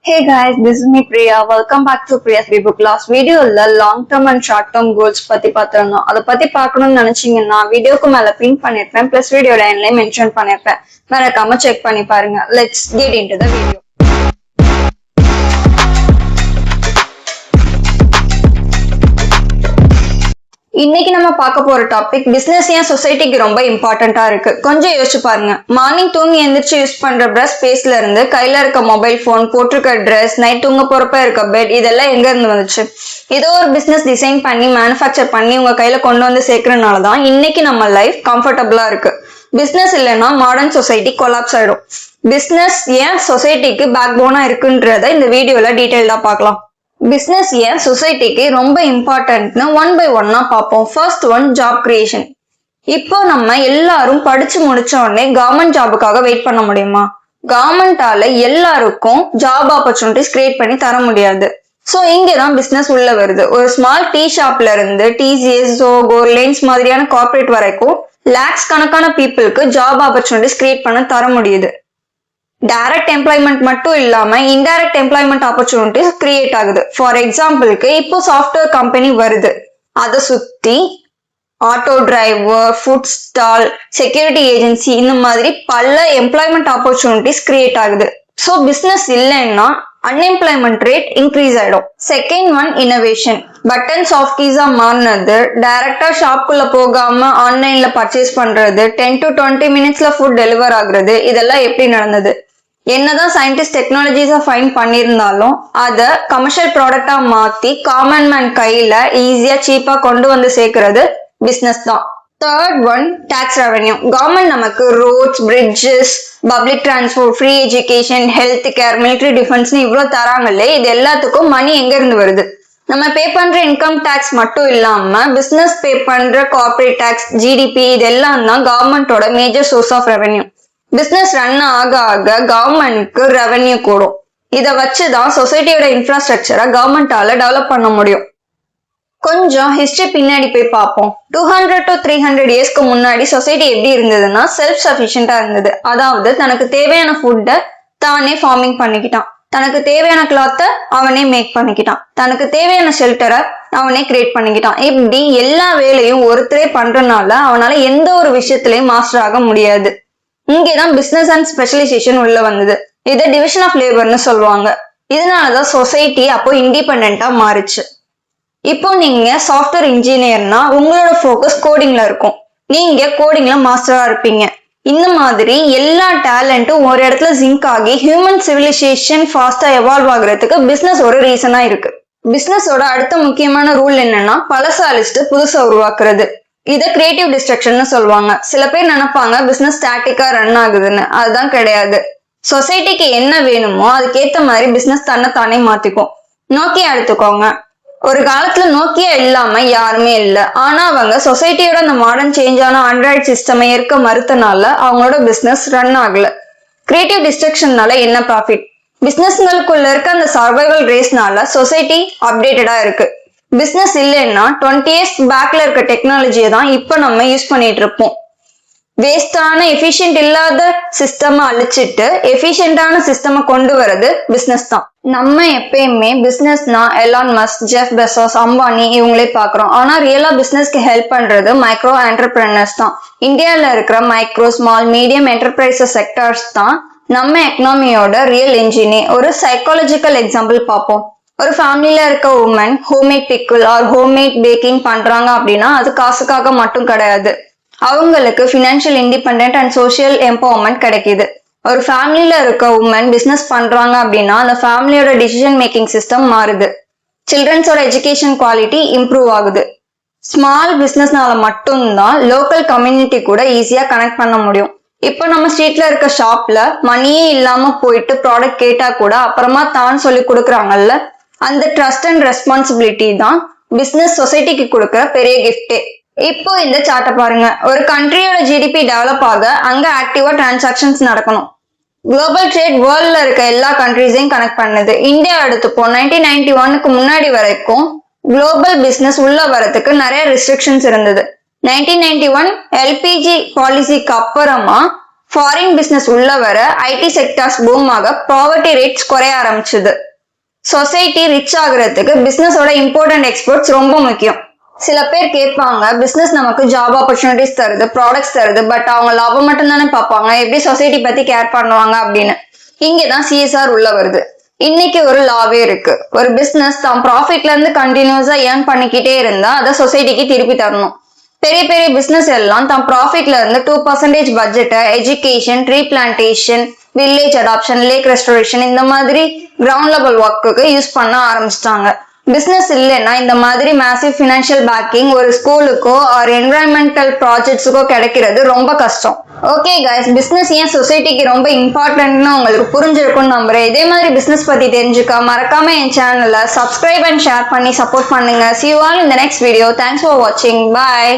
Hey guys, this is me Priya. Welcome back to Priya's Book. Last video long term and short term goals பத்தி பார்த்தோம். அத பத்தி பார்க்கணும்னு நினைச்சீங்கன்னா வீடியோக்கு மேல பின் பண்ணிருப்பேன். பிளஸ் வீடியோ லைன்ல மென்ஷன் பண்ணிருப்பேன். மறக்காம செக் பண்ணி பாருங்க. Let's get into the video. இன்னைக்கு நம்ம பார்க்க போற டாபிக் பிசினஸ் ஏன் சொசைட்டிக்கு ரொம்ப இம்பார்ட்டண்டா இருக்கு. கொஞ்சம் யோசிச்சு பாருங்க. மார்னிங் தூங்கி எந்திரிச்சு யூஸ் பண்ற பிரஷ் பேஸ்ல இருந்து கையில இருக்க மொபைல் போன், போட்டிருக்க ட்ரெஸ், நைட் தூங்க போறப்ப இருக்க பெட், இதெல்லாம் எங்க இருந்து வந்துச்சு? ஏதோ ஒரு பிசினஸ் டிசைன் பண்ணி மேனுஃபேக்சர் பண்ணி உங்க கையில கொண்டு வந்து சேர்க்கறதுனாலதான் இன்னைக்கு நம்ம லைஃப் கம்ஃபர்டபுளா இருக்கு. பிசினஸ் இல்லைன்னா மாடர்ன் சொசைட்டி கொலாப்ஸ் ஆயிடும். பிசினஸ் ஏன் சொசைட்டிக்கு பேக் போனா இருக்குன்றத இந்த வீடியோல டீடைல்டா பார்க்கலாம். பிசினஸ் ஏன் சொசைட்டிக்கு ரொம்ப இம்பார்ட்டன்ட்னு ஒன் பை ஒன்னா பார்ப்போம். First one, job creation. இப்போ நம்ம எல்லாரும் படிச்சு முடிச்ச உடனே கவர்மெண்ட் ஜாபுக்காக வெயிட் பண்ண முடியுமா? கவர்மெண்டால எல்லாருக்கும் ஜாப் ஆப்பர்ச்சுனிட்டிஸ் கிரியேட் பண்ணி தர முடியாது. சோ இங்கதான் பிசினஸ் உள்ள வருது. ஒரு ஸ்மால் டீ ஷாப்ல இருந்து டிசிஎஸ், ஜோகோ, ரிலையன்ஸ் மாதிரியான கார்பரேட் வரைக்கும் லேக்ஸ் கணக்கான பீப்புளுக்கு ஜாப் ஆப்பர்ச்சுனிட்டிஸ் கிரியேட் பண்ண தர முடியுது. டைரக்ட் எம்ப்ளாய்மெண்ட் மட்டும் இல்லாம இன்டைரக்ட் எம்ப்ளாய்மெண்ட் ஆப்பர்ச்சுனிட்டிஸ் கிரியேட் ஆகுது. ஃபார் எக்ஸாம்பிளுக்கு இப்போ சாஃப்ட்வேர் கம்பெனி வருது, அதை சுத்தி auto driver, food stall, security agency, இந்த மாதிரி பல எம்ப்ளாய்மெண்ட் ஆப்பர்ச்சுனிட்டிஸ் கிரியேட் ஆகுது. ஸோ பிசினஸ் இல்லைன்னா அன்எம்ப்ளாய்மெண்ட் ரேட் இன்க்ரீஸ் ஆயிடும். Second one, innovation. Button soft கீஸா மாறினது, டைரக்டா ஷாப்குள்ள போகாம ஆன்லைன்ல பர்ச்சேஸ் பண்றது, 10 to 20 மினிட்ஸ்ல ஃபுட் டெலிவர் ஆகுறது, இதெல்லாம் எப்படி நடந்தது? என்னதான் சயின்டிஸ்ட் டெக்னாலஜிஸா ஃபைண்ட் பண்ணியிருந்தாலும் அதை கமர்ஷியல் ப்ராடக்டா மாத்தி காமன் மேன் கையில ஈஸியா சீப்பா கொண்டு வந்து சேர்க்கிறது பிசினஸ் தான். Third one, tax revenue. Government நமக்கு roads, bridges, public transport, free education, health care, military டிஃபென்ஸ்னு இவ்வளவு தராங்களே, இது எல்லாத்துக்கும் மணி எங்க இருந்து வருது? நம்ம பே பண்ற இன்கம் டாக்ஸ் மட்டும் இல்லாம பிசினஸ் பே பண்ற கார்பரேட் டாக்ஸ், ஜிடிபி, இதெல்லாம் தான் கவர்மெண்டோட major source of revenue. Business run ஆக ஆக கவர்மெண்ட்க்கு ரெவென்யூ கூடும். இதை வச்சுதான் சொசைட்டியோட இன்ஃப்ராஸ்ட்ரக்சரை கவர்மெண்டால டெவலப் பண்ண முடியும். கொஞ்சம் ஹிஸ்டரி பின்னாடி போய் பார்ப்போம். 200 to 300 இயர்ஸ்க்கு முன்னாடி சொசைட்டி எப்படி இருந்ததுன்னா செல்ஃப் சஃபிஷியன்டா இருந்தது. அதாவது தனக்கு தேவையான ஃபுட்டை தானே ஃபார்மிங் பண்ணிக்கிட்டான், தனக்கு தேவையான கிளாத்தை அவனே மேக் பண்ணிக்கிட்டான், தனக்கு தேவையான ஷெல்டரை அவனே கிரியேட் பண்ணிக்கிட்டான். இப்படி எல்லா வேலையும் ஒருத்தரே பண்றதுனால அவனால எந்த ஒரு விஷயத்திலையும் மாஸ்டர் ஆக முடியாது. இங்கேதான் பிசினஸ் அண்ட் ஸ்பெஷலைசேஷன் உள்ள வந்தது. இதை டிவிஷன் ஆஃப் லேபர்னு சொல்லுவாங்க. இதனாலதான் சொசைட்டி அப்போ இண்டிபெண்டா மாறிச்சு. இப்போ நீங்க சாஃப்ட்வேர் இன்ஜினியர்னா உங்களோட ஃபோக்கஸ் கோடிங்ல இருக்கும், நீங்க கோடிங்ல மாஸ்டரா இருப்பீங்க. இந்த மாதிரி எல்லா டேலண்ட்டும் ஒரு இடத்துல ஜிங்க் ஆகி ஹியூமன் சிவிலைசேஷன் ஃபாஸ்டா எவால்வ் ஆகுறதுக்கு பிசினஸ் ஒரு ரீசனா இருக்கு. பிசினஸோட அடுத்த முக்கியமான ரூல் என்னன்னா பழச அழிச்சிட்டு புதுசா உருவாக்குறது. இதை கிரியேட்டிவ் டிஸ்ட்ரக்ஷன் சொல்லுவாங்க. சில பேர் நினைப்பாங்க பிசினஸ் ஸ்டாட்டிக்கா ரன் ஆகுதுன்னு. அதுதான் கிடையாது. சொசைட்டிக்கு என்ன வேணுமோ அதுக்கேத்த மாதிரி பிசினஸ் தன்னைத்தானே மாத்திக்கும். நோக்கியா எடுத்துக்கோங்க. ஒரு காலத்துல நோக்கியா இல்லாம யாருமே இல்லை. ஆனா அவங்க சொசைட்டியோட அந்த மாடர்ன் சேஞ்ச் ஆன ஆண்ட்ராய்டு சிஸ்டம் ஏற்க மறுத்தனால அவங்களோட பிசினஸ் ரன் ஆகல. கிரியேட்டிவ் டிஸ்ட்ரக்ஷன்னால என்ன ப்ராஃபிட்? பிசினஸ்களுக்குள்ள இருக்க அந்த சர்வைவல் ரேஸ்னால சொசைட்டி அப்டேட்டடா இருக்கு. பிசினஸ் இல்லைன்னா 20 இயர்ஸ் பேக்ல இருக்க டெக்னாலஜியை தான் இப்ப நம்ம யூஸ் பண்ணிட்டு இருப்போம். வேஸ்டான எஃபிஷியன்ட் இல்லாத சிஸ்டம் அழிச்சிட்டு எஃபிஷியன்டான சிஸ்டம் கொண்டு வர்றது பிசினஸ் தான். நம்ம எப்பயுமே பிசினஸ்னா Elon Musk, Jeff Bezos, Ambani இவங்களே பாக்குறோம். ஆனா ரியலா பிசினஸ்க்கு ஹெல்ப் பண்றது மைக்ரோ என்டர்பிரினர்ஸ் தான். இந்தியால இருக்கிற micro, small, medium enterprises sectors தான் நம்ம எக்கனாமியோட ரியல் இன்ஜினே. ஒரு சைக்காலஜிக்கல் எக்ஸாம்பிள் பார்ப்போம். ஒரு ஃபேமிலியில இருக்க woman homemade pickle or homemade packing பண்றாங்க அப்படின்னா அது காசுக்காக மட்டும் கிடையாது, அவங்களுக்கு financial independent and social empowerment கிடைக்குது. ஒரு ஃபேமிலியில இருக்க உமன் பிசினஸ் பண்றாங்க அப்படின்னா அந்த ஃபேமிலியோட டிசிஷன் மேக்கிங் சிஸ்டம் மாறுது, சில்ட்ரன்ஸோட எஜுகேஷன் குவாலிட்டி இம்ப்ரூவ் ஆகுது. ஸ்மால் பிசினஸ்னால மட்டும்தான் லோக்கல் கம்யூனிட்டி கூட ஈஸியா கனெக்ட் பண்ண முடியும். இப்போ நம்ம ஸ்ட்ரீட்ல இருக்க ஷாப்ல மணியே இல்லாம போயிட்டு ப்ராடக்ட் கேட்டா கூட அப்புறமா தான் சொல்லி கொடுக்குறாங்கல்ல, அந்த ட்ரஸ்ட் அண்ட் ரெஸ்பான்சிபிலிட்டி தான் பிசினஸ் சொசைட்டிக்கு கொடுக்குற பெரிய கிஃப்டே. இப்போ இந்த சார்ட்டை பாருங்க. ஒரு கண்ட்ரியோட ஜிடிபி டெவலப் ஆக அங்க ஆக்டிவா டிரான்சாக்ஷன்ஸ் நடக்கணும். குளோபல் ட்ரேட் வேர்ல்ட்ல இருக்க எல்லா கண்ட்ரிஸையும் கனெக்ட் பண்ணுது. இந்தியா எடுத்துப்போம். 1991க்கு முன்னாடி வரைக்கும் குளோபல் பிசினஸ் உள்ள வரதுக்கு நிறைய ரெஸ்ட்ரிக்ஷன்ஸ் இருந்தது. 1991 எல்பிஜி பாலிசிக்கு அப்புறமா ஃபாரின் பிசினஸ் உள்ள வர ஐடி செக்டார்ஸ் பூம் ஆக பாவர்ட்டி ரேட்ஸ் குறைய ஆரம்பிச்சுது. சொசைட்டி ரிச் ஆகுறதுக்கு பிசினஸோட இம்பார்ட்டன்ட் எக்ஸ்பர்ட்ஸ் ரொம்ப முக்கியம். சில பேர் கேட்பாங்க, பிசினஸ் நமக்கு ஜாப் ஆப்பர்ச்சுனிட்டிஸ் தருது, ப்ராடக்ட்ஸ் தருது, பட் அவங்க லாபம் மட்டும் தானே பார்ப்பாங்க, எப்படி சொசைட்டி பத்தி கேர் பண்ணுவாங்க அப்படின்னு. இங்கதான் சிஎஸ்ஆர் உள்ள வருது. இன்னைக்கு ஒரு லாவே இருக்கு. ஒரு பிசினஸ் தான் ப்ராஃபிட்ல இருந்து கண்டினியூஸா ஏர்ன் பண்ணிக்கிட்டே இருந்தா அதை சொசைட்டிக்கு திருப்பி தரணும். பெரிய பெரிய பிசினஸ் எல்லாம் தான் ப்ராஃபிட்ல இருந்து 2% பட்ஜெட்டை education, tree plantation, village adoption, lake restoration இந்த மாதிரி கிரவுண்ட் லெவல் ஒர்க்குக்கு யூஸ் பண்ண ஆரம்பிச்சிட்டாங்க. பிசினஸ் இல்லைன்னா இந்த மாதிரி மேசிவ் ஃபினான்ஷியல் பேக்கிங் ஒரு ஸ்கூலுக்கோ ஆர் என்விரான்மெண்டல் ப்ராஜெக்ட்ஸுக்கோ கிடைக்கிறது ரொம்ப கஷ்டம். ஓகே கைஸ், பிசினஸ் ஏன் சொசைட்டிக்கு ரொம்ப இம்பார்ட்டன்ட்னு உங்களுக்கு புரிஞ்சிருக்கும்னு நம்புறேன். இதே மாதிரி பிசினஸ் பத்தி தெரிஞ்சுக்க மறக்காம என் சேனலை சப்ஸ்கிரைப் அண்ட் ஷேர் பண்ணி சப்போர்ட் பண்ணுங்க. See you all in the next video. Thanks for watching. Bye.